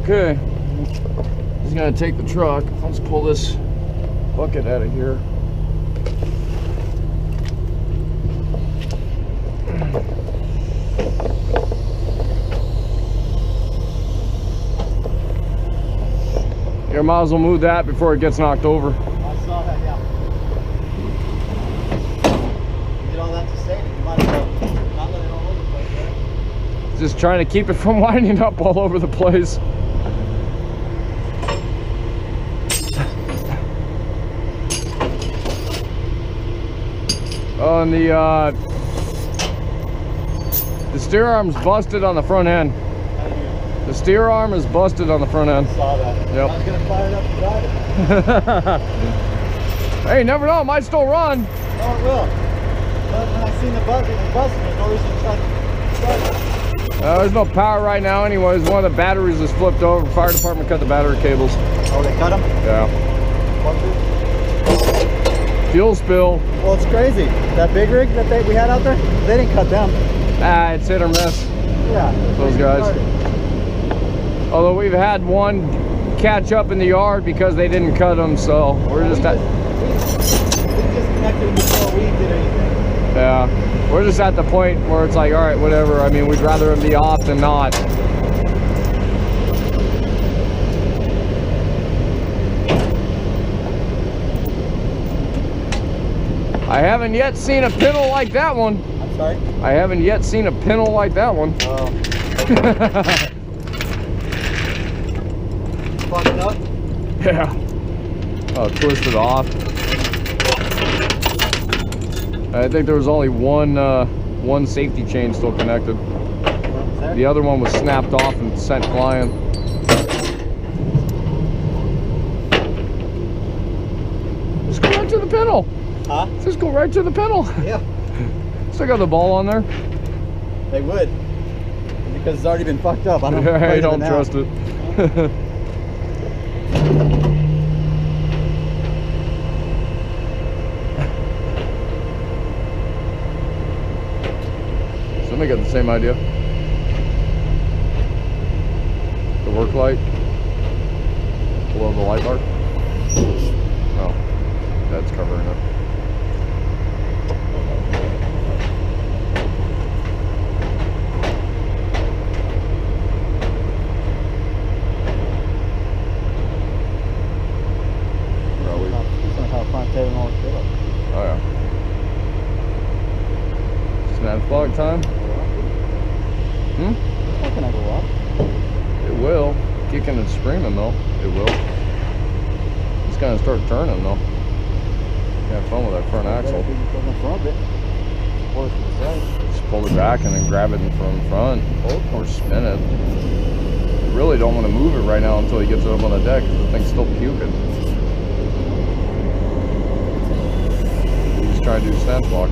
Okay, just gonna take the truck. Let's pull this bucket out of here. You might as well move that before it gets knocked over. I saw that, yeah. You did all that to say that you might as well not let it all over the place, right? Just trying to keep it from winding up all over the place. Oh, and the steer arm's busted on the front end. The steer arm is busted on the front end. I saw that. Yep. I was gonna fire it up and drive it. Hey, you never know, it might still run. Oh, it will. But when I seen the busting, there's no reason to try to start it. There's no power right now anyways. One of the batteries is flipped over. Fire department cut the battery cables. Oh, they cut them? Yeah. Fuel spill. Well, it's crazy. That big rig that we had out there, they didn't cut them. Ah, it's hit or miss. Yeah. Those guys. Although we've had one catch up in the yard because they didn't cut them, so we're just at... We disconnected before we did anything. Yeah. We're just at the point where it's like, all right, whatever. I mean, we'd rather them be off than not. I haven't yet seen a pintle like that one. I'm sorry? I haven't yet seen a pintle like that one. Oh. Fucked up? Yeah. Oh, twisted off. I think there was only one safety chain still connected. The other one was snapped off and sent flying. Just go right to the pintle. Huh? Just go right to the pintle. Yeah. Still got the ball on there. They would. Because it's already been fucked up. I don't, I don't trust it. Somebody got the same idea. The work light below the light bar. Oh, that's covering it. Oh yeah. Snap fog time. Hmm? How can I go up? It will. Kicking and screaming though. It will. It's gonna start turning though. Have fun with that front axle. Just pull it back and then grab it from front or spin it. You really don't want to move it right now until he gets it up on the deck because the thing's still puking. Try to do snap lock.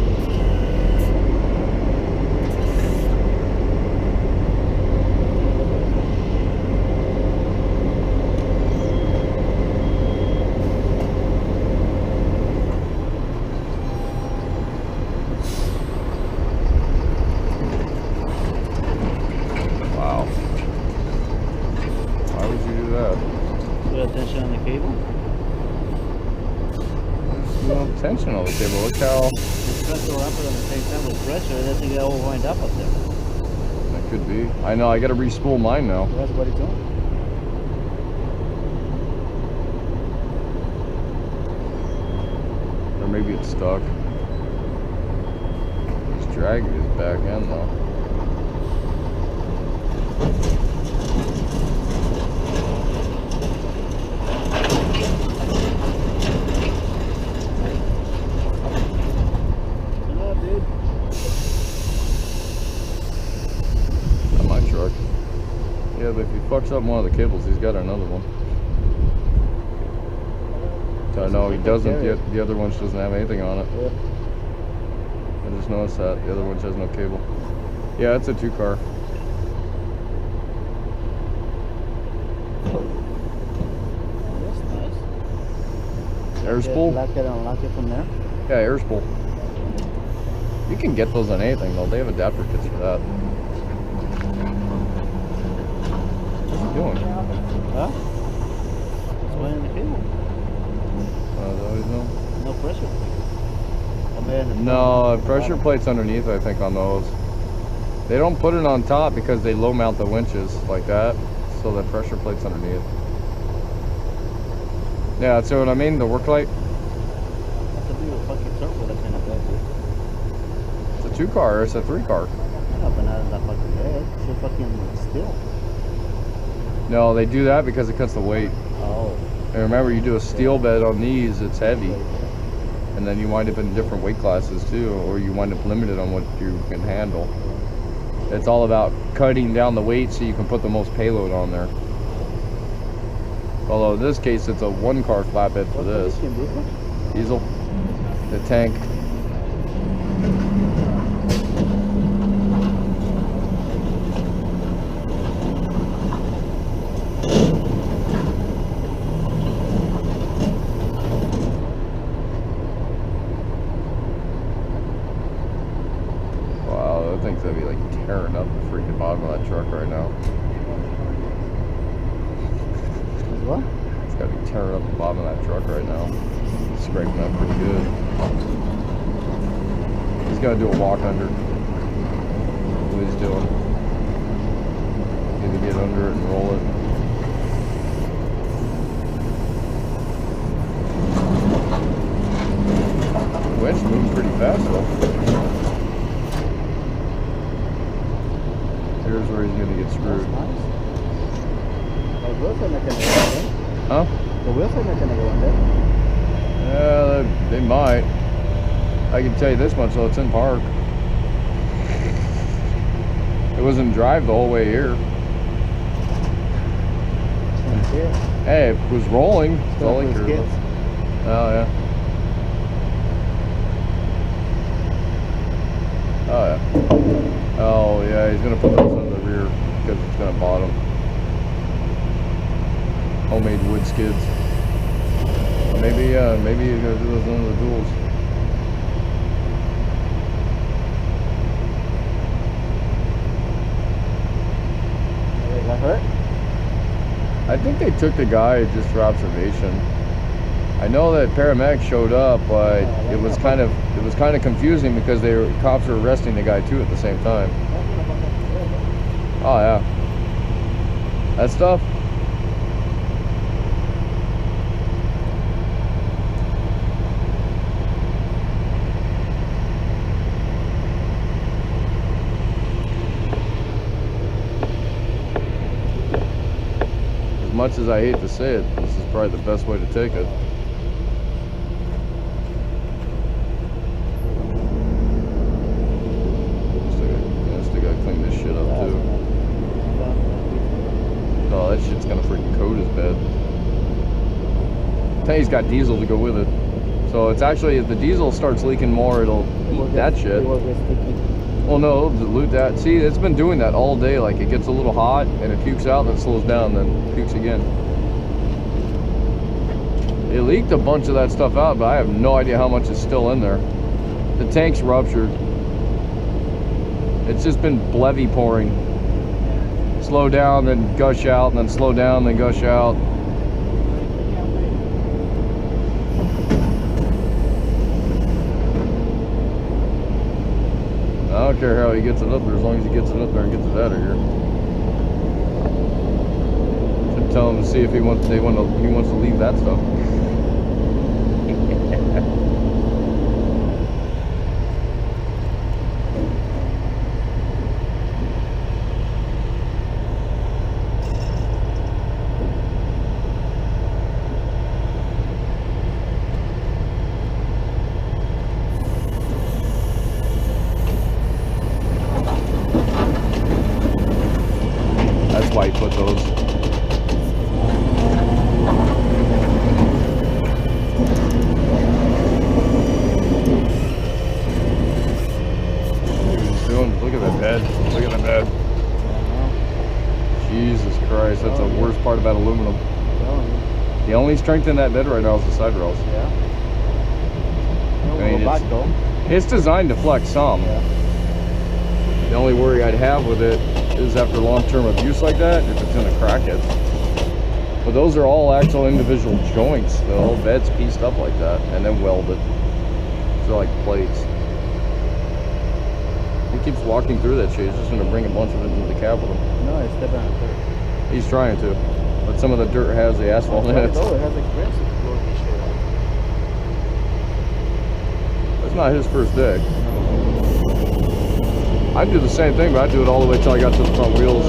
Wow. Why would you do that? Put attention on the cable. No tension on the cable. Look how It's pressed all up at the same time with pressure. It doesn't get all wind up there. that could be. I know. I got to re-spool mine now. That's what he's doing. Or maybe it's stuck. It's dragging his back end though. Yeah, but if he fucks up one of the cables, he's got another one. So no, he doesn't. The other one doesn't have anything on it. Yeah. I just noticed that. The other one has no cable. Yeah, it's a 2-car. That's nice. Air spool? Lock it and unlock it from there? Yeah, air spool. You can get those on anything though. They have adapter kits for that. What's he doing? Huh? It's weighing the cable. Is that what he's doing? No pressure plate. No, pressure plates underneath, I think, on those. They don't put it on top because they low mount the winches like that, so the pressure plate's underneath. Yeah, so what I mean, the work light. That's a big fucking turbo that kind of bad, dude. It's a 2-car, or it's a 3-car. Yeah, but not that fucking bad. It's a fucking steel. No, they do that because it cuts the weight. Oh. And remember, you do a steel bed on these, it's heavy. And then you wind up in different weight classes too, or you wind up limited on what you can handle. It's all about cutting down the weight so you can put the most payload on there. Although in this case, it's a 1-car flatbed for this. Diesel. The tank. Wow, that thing's gonna be like tearing up the freaking bottom of that truck right now. What? It's gotta be tearing up the bottom of that truck right now. Scraping up pretty good. He's gonna do a walk under. What he's doing. Either get under it and roll it. The winch moves pretty fast though. Here's where he's gonna get screwed. Nice. The wheels are not gonna go in there. Huh? The wheels are not gonna go in there. Yeah, they might. I can tell you this much, though, it's in park. It was in drive the whole way here. Hey, it was rolling. It's all like oh, yeah. Oh, yeah. Oh, yeah, he's going to put those in the rear because it's going to bottom. Homemade wood skids. Maybe, maybe he's going to do those under the duals. They got hurt? I think they took the guy just for observation. I know that paramedics showed up, but it was kind of confusing because cops were arresting the guy too at the same time. Oh yeah, that stuff. As much as I hate to say it, this is probably the best way to take it. Still gotta clean this shit up too. Oh, that shit's gonna freaking coat his bed. Tank's got diesel to go with it. So it's actually, if the diesel starts leaking more, it'll eat that shit. Well, no, it'll dilute that. See, it's been doing that all day. Like, it gets a little hot, and it pukes out, and then slows down, then pukes again. It leaked a bunch of that stuff out, but I have no idea how much is still in there. The tank's ruptured. It's just been blevy pouring. Slow down, then gush out, and then slow down, then gush out. I don't care how he gets it up there, as long as he gets it up there and gets it out of here. Should tell him to see if he wants to leave that stuff. That's why he put those. Look at that bed. Look at that bed. Jesus Christ, that's the worst part about aluminum. The only strength in that bed right now is the side rails. Yeah. I mean, It's designed to flex some. Yeah. The only worry I'd have with it is after long-term abuse like that, if it's gonna crack it. But those are all actual individual joints. The whole bed's pieced up like that and then welded. They're like plates. He keeps walking through that shit. He's just gonna bring a bunch of it into the cab with him. No, it's stepping on the dirt. He's trying to, but some of the dirt has the asphalt in it. Oh, it has experience with blowing this shit out. That's not his first dig. I'd do the same thing, but I'd do it all the way till I got to the front wheels.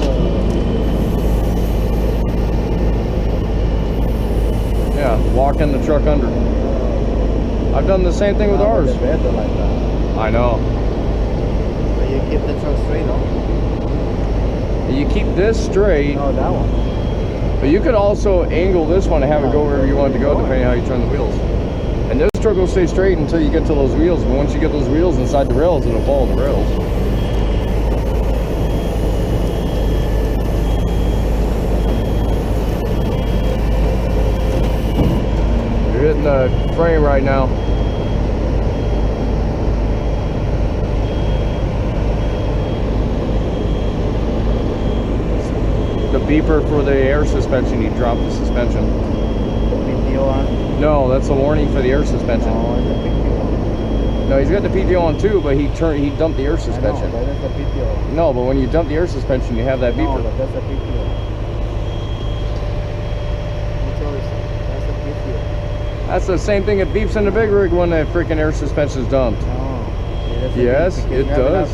Yeah, walking the truck under. I've done the same thing with ours. The bed like that. I know. But you keep the truck straight on. You keep this straight. No, that one. But you could also angle this one and have it go wherever you want it to go, depending on how you turn the wheels. And this truck will stay straight until you get to those wheels. But once you get those wheels inside the rails, it'll follow the rails. You're hitting the frame right now. The beeper for the air suspension, you dropped the suspension. PTO on? No, that's a warning for the air suspension. No, it's a PTO on. No, he's got the PTO on too, but he dumped the air suspension. I know, but that's a PTO. No, but when you dump the air suspension, you have that beeper. No, but that's a PTO. That's a PTO. That's the same thing it beeps in the big rig when the freaking air suspension's dumped. No. Yes, it does.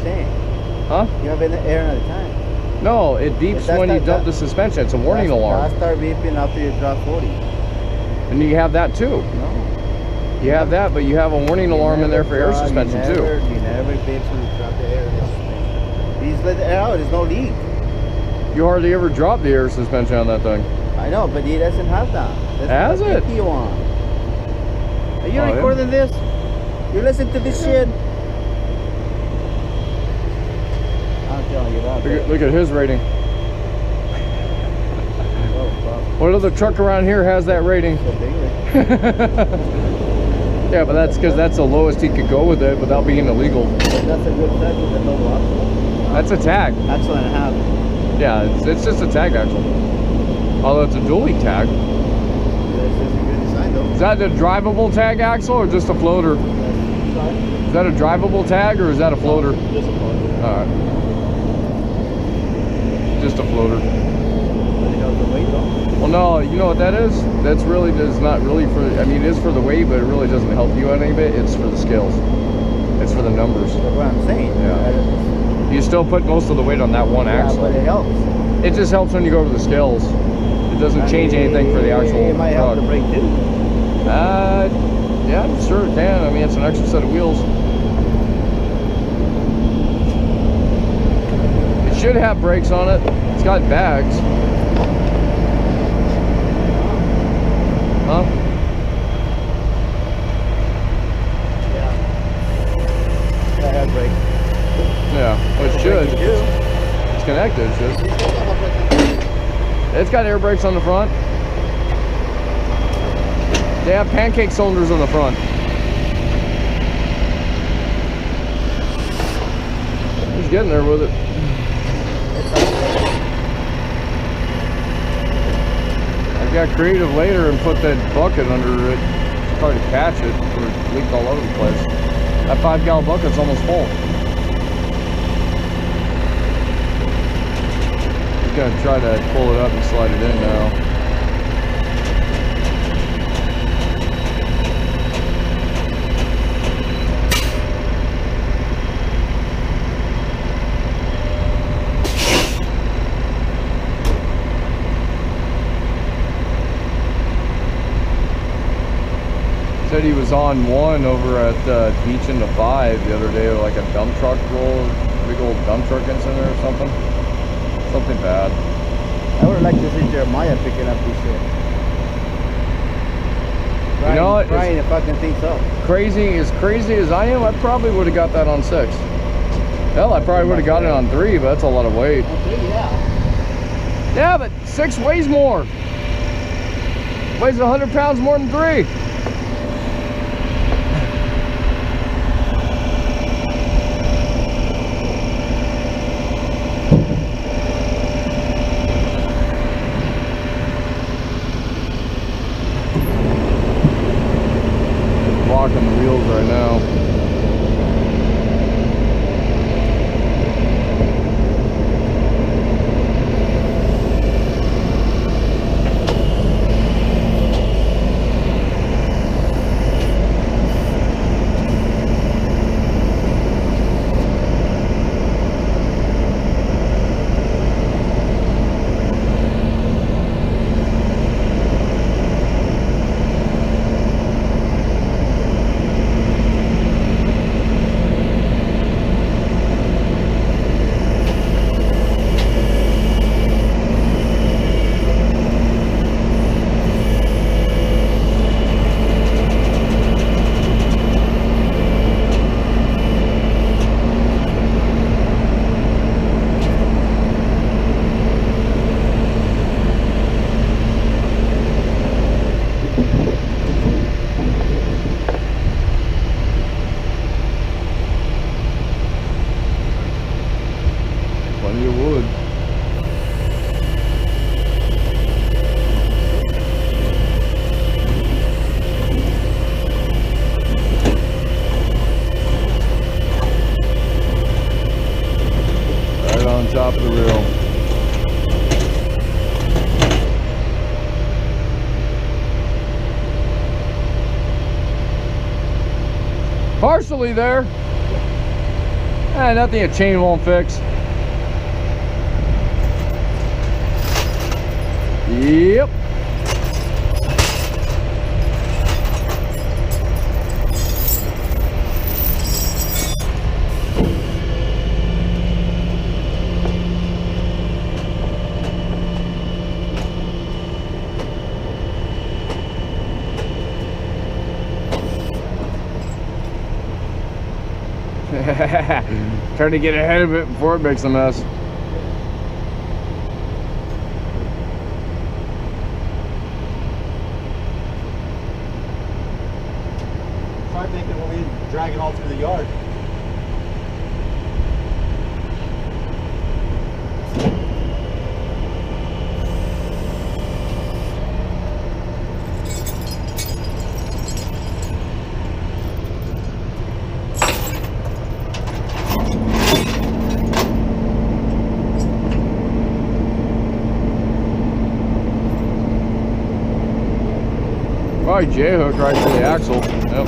Huh? You have air at a time. No, it beeps when you dump the suspension. It's a warning alarm. I'll start beeping after you drop 40. And you have that too. No. You have that, but you have a warning alarm in there for air suspension too. You never beeps when you drop the air in the suspension. These let the air out, there's no leak. You hardly ever drop the air suspension on that thing. I know, but he doesn't have that. Has it? PTO on. Are you Oh, recording this? You listen to this shit? I'm telling you that. Look at his rating. What other truck around here has that rating? Yeah, but that's because that's the lowest he could go with it without being illegal. That's a good tag with the low axle. That's a tag. Axle and a half. Yeah, it's just a tag axle. Although it's a dually tag. This is a good design though. Is that a drivable tag axle or just a floater? Is that a drivable tag or is that a floater? Just a floater. Alright. Just a floater. Well, no, you know what that is? That's really does not really for. I mean, it is for the weight, but it really doesn't help you any bit. It's for the scales. It's for the numbers. That's what I'm saying. Yeah. You still put most of the weight on that one axle. But it helps. It just helps when you go to the scales. It doesn't change anything for the actual It might help the brake too. Yeah, I'm sure it can. I mean, it's an extra set of wheels. It should have brakes on it. It's got bags. Huh? Yeah. That has brakes. Yeah, well, it should. It's connected, it should. It's got air brakes on the front. They have pancake cylinders on the front. He's getting there with it. I got creative later and put that bucket under it. Tried to catch it, but it leaked all over the place. That 5-gallon bucket's almost full. He's gonna try to pull it up and slide it in now. Said he was on one over at Beach in the 5 the other day, like a dump truck roll, big old dump truck incident or something. Something bad. I would like to see Jeremiah picking up this shit. You know what? Trying to fucking things up. As crazy as I am, I probably would have got that on 6. Hell, I probably would have got it on 3, but that's a lot of weight. Yeah. Yeah, but 6 weighs more. Weighs 100 pounds more than 3. You would. Right on top of the reel. Partially there. Nothing a chain won't fix. Yep. Trying to get ahead of it before it makes a mess. Try thinking when we drag it all through the yard. Probably J-hook right to the axle. Yep.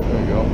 There you go.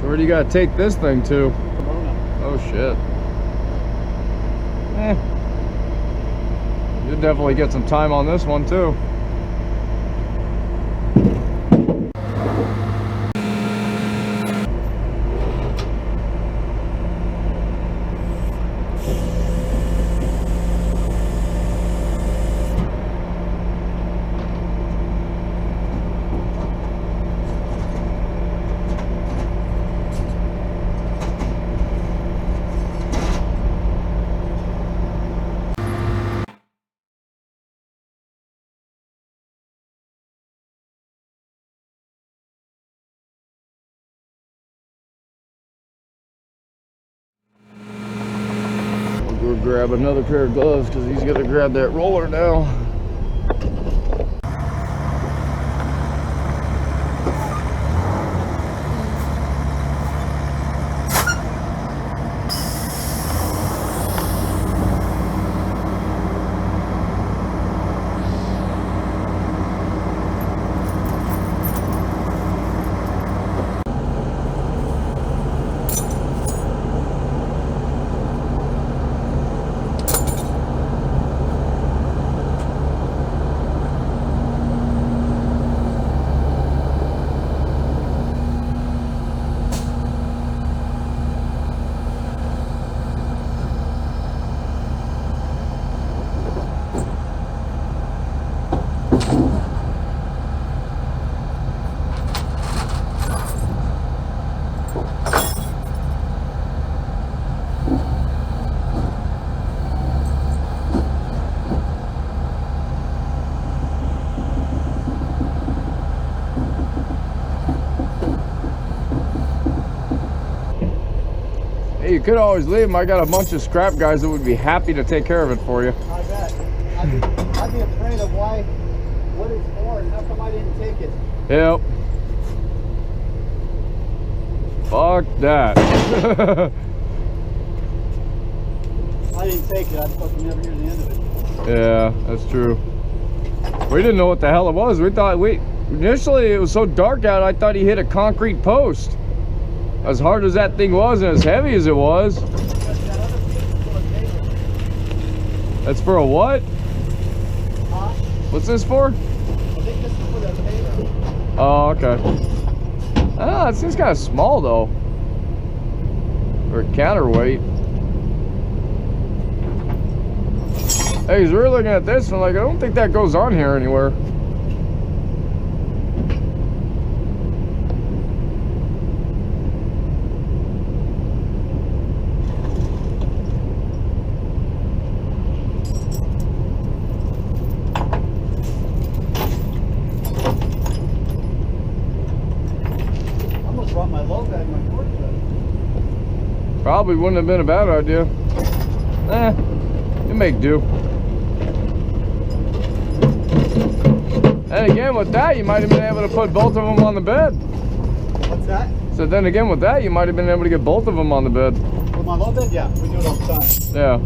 Where do you gotta take this thing to? Oh shit. You'll definitely get some time on this one too. We'll go grab another pair of gloves because he's gonna grab that roller now. Hey, you could always leave them. I got a bunch of scrap guys that would be happy to take care of it for you. I bet. I'd be afraid of what it's for and how come I didn't take it. Yep. Fuck that. I didn't take it. I'd fucking never hear the end of it. Yeah, that's true. We didn't know what the hell it was. We thought initially it was so dark out, I thought he hit a concrete post. As hard as that thing was and as heavy as it was. That's for a what? Huh? What's this for? I think this is for that payload. Oh, okay. Ah, it seems kind of small though. For a counterweight. Hey, we're looking at this and I'm like, I don't think that goes on here anywhere. Probably wouldn't have been a bad idea. You make do. And again, with that, you might have been able to put both of them on the bed. What's that? So then again, with that, you might have been able to get both of them on the bed. With my low bed? Yeah, we do it all the time. Yeah.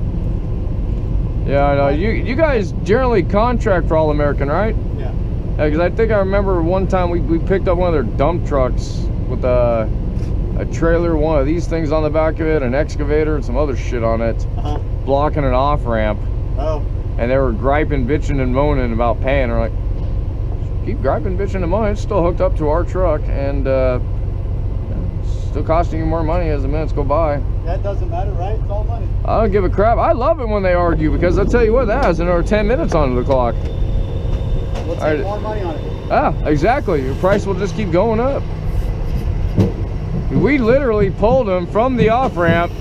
Yeah, I know. You guys generally contract for All American, right? Yeah. Yeah, because I think I remember one time we picked up one of their dump trucks with a trailer, one of these things on the back of it, an excavator, and some other shit on it, blocking an off-ramp. Oh. And they were griping, bitching, and moaning about paying. They're like, keep griping, bitching, and moaning. It's still hooked up to our truck, and still costing you more money as the minutes go by. That doesn't matter, right? It's all money. I don't give a crap. I love it when they argue, because I'll tell you what, that has another 10 minutes on the clock. We'll take more money on it. Ah, exactly. Your price will just keep going up. We literally pulled him from the off-ramp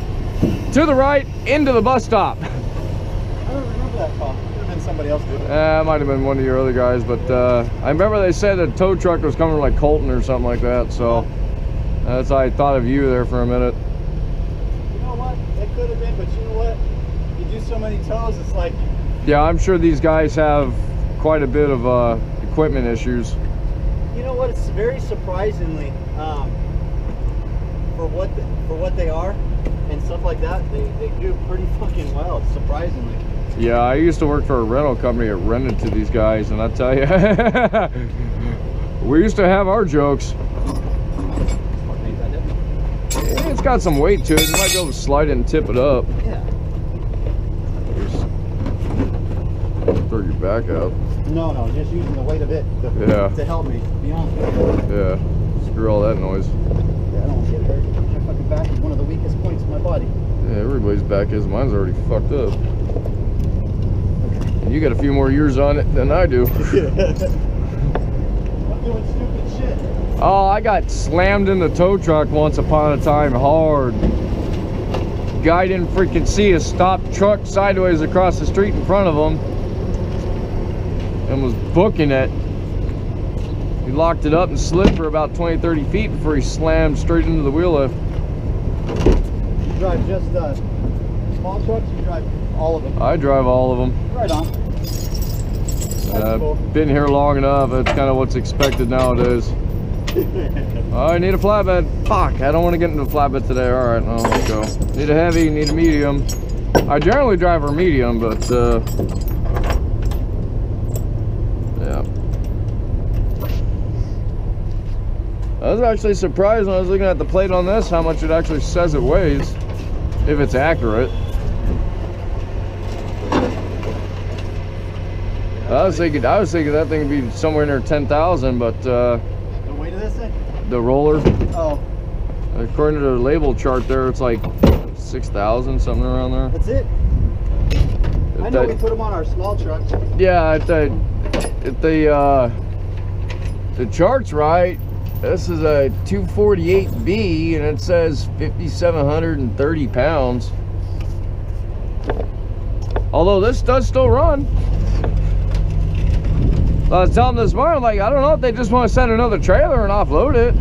to the right into the bus stop. I don't remember that call. Could have been somebody else did it. It might have been one of your other guys, but I remember they said the tow truck was coming from like Colton or something like that, so that's why I thought of you there for a minute. You know what? It could have been, but you know what? You do so many tows, it's like... Yeah, I'm sure these guys have quite a bit of equipment issues. You know what? It's very surprisingly... for what they are and stuff like that, they do pretty fucking well, surprisingly. Yeah, I used to work for a rental company that rented to these guys, and I tell you, we used to have our jokes. Yeah, it's got some weight to it. You might be able to slide it and tip it up. Yeah. Just throw your back out. No, just using the weight of it to help me, to be honest with you. Yeah, screw all that noise. Yeah, I don't want to get hurt. My fucking back is one of the weakest points in my body. Yeah, everybody's back is. Mine's already fucked up. And you got a few more years on it than I do. I'm doing stupid shit. Oh, I got slammed in the tow truck once upon a time hard. Guy didn't freaking see a stopped truck sideways across the street in front of him and was booking it. He locked it up and slid for about 20-30 feet before he slammed straight into the wheel lift. You drive just small trucks, you drive all of them? I drive all of them. Right on. Cool. Been here long enough, that's kind of what's expected nowadays. Oh, I need a flatbed. Fuck, I don't want to get into a flatbed today. Alright, no, let's go. Need a heavy, need a medium. I generally drive a medium, but yeah. I was actually surprised when I was looking at the plate on this how much it actually says it weighs, if it's accurate. I was thinking that thing would be somewhere near 10,000, but the weight of this thing? The roller. Oh. According to the label chart there, it's like 6,000, something around there. That's it. I know we put them on our small truck. Yeah, the chart's right. This is a 248B and it says 5,730 pounds. Although this does still run. I was telling them this morning, like, I don't know if they just want to send another trailer and offload it.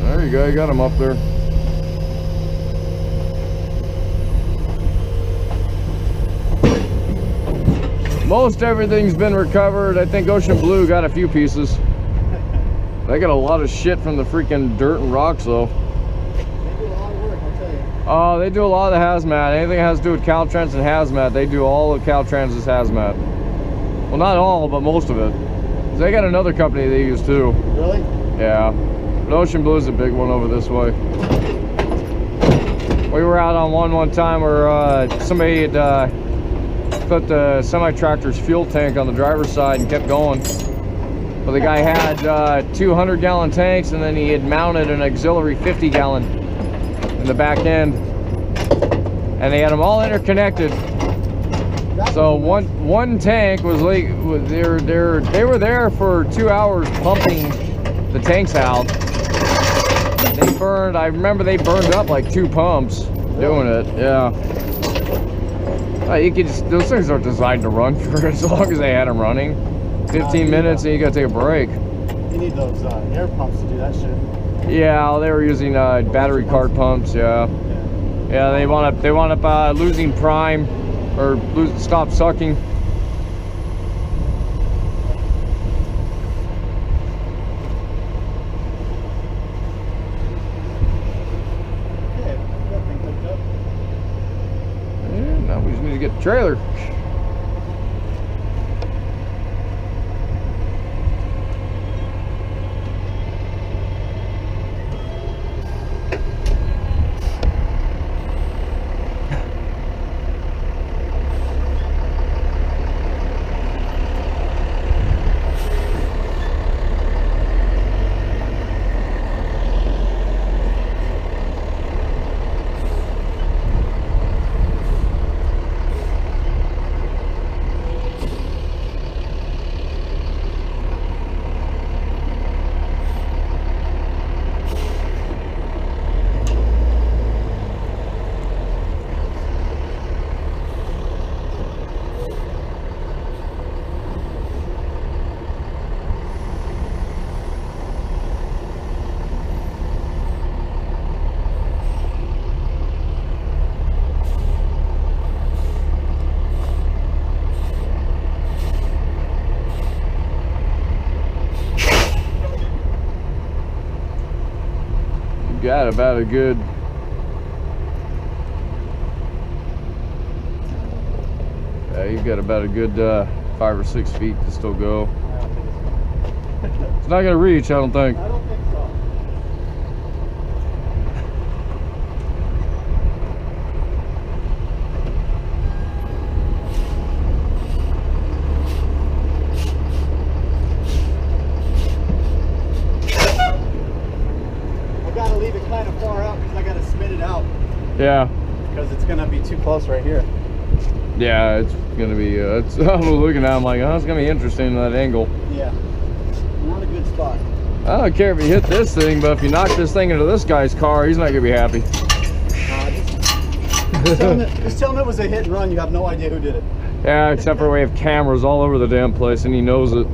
There you go, you got them up there. Most everything's been recovered. I think Ocean Blue got a few pieces. They got a lot of shit from the freaking dirt and rocks though. They do a lot of work, I'll tell you. Oh, they do a lot of the hazmat. Anything that has to do with Caltrans and hazmat, they do all of Caltrans' hazmat. Well, not all, but most of it. They got another company they use too. Really? Yeah. But Ocean Blue is a big one over this way. We were out on one time where somebody had put the semi-tractor's fuel tank on the driver's side and kept going. But the guy had 200-gallon tanks, and then he had mounted an auxiliary 50-gallon in the back end, and they had them all interconnected. So one tank was like they were there for 2 hours pumping the tanks out. They burned. I remember they burned up like 2 pumps doing it. Yeah. You could just, those things aren't designed to run for as long as they had them running. 15 minutes and you gotta take a break. You need those air pumps to do that shit. Yeah, they were using battery cart pumps. Yeah. Yeah, they wound up losing prime or stop sucking. Okay, that thing hooked up. Yeah, now we just need to get the trailer. Got about a good you've got about a good 5 or 6 feet to still go. It's not gonna reach, I don't think. I don't think so. Yeah. Because it's gonna be too close right here. Yeah, it's gonna be. It's, I was looking at it, I'm like, oh, it's gonna be interesting that angle. Yeah. Not a good spot. I don't care if you hit this thing, but if you knock this thing into this guy's car, he's not gonna be happy. Just tell him it was a hit and run. You have no idea who did it. Yeah, except for we have cameras all over the damn place, and he knows it.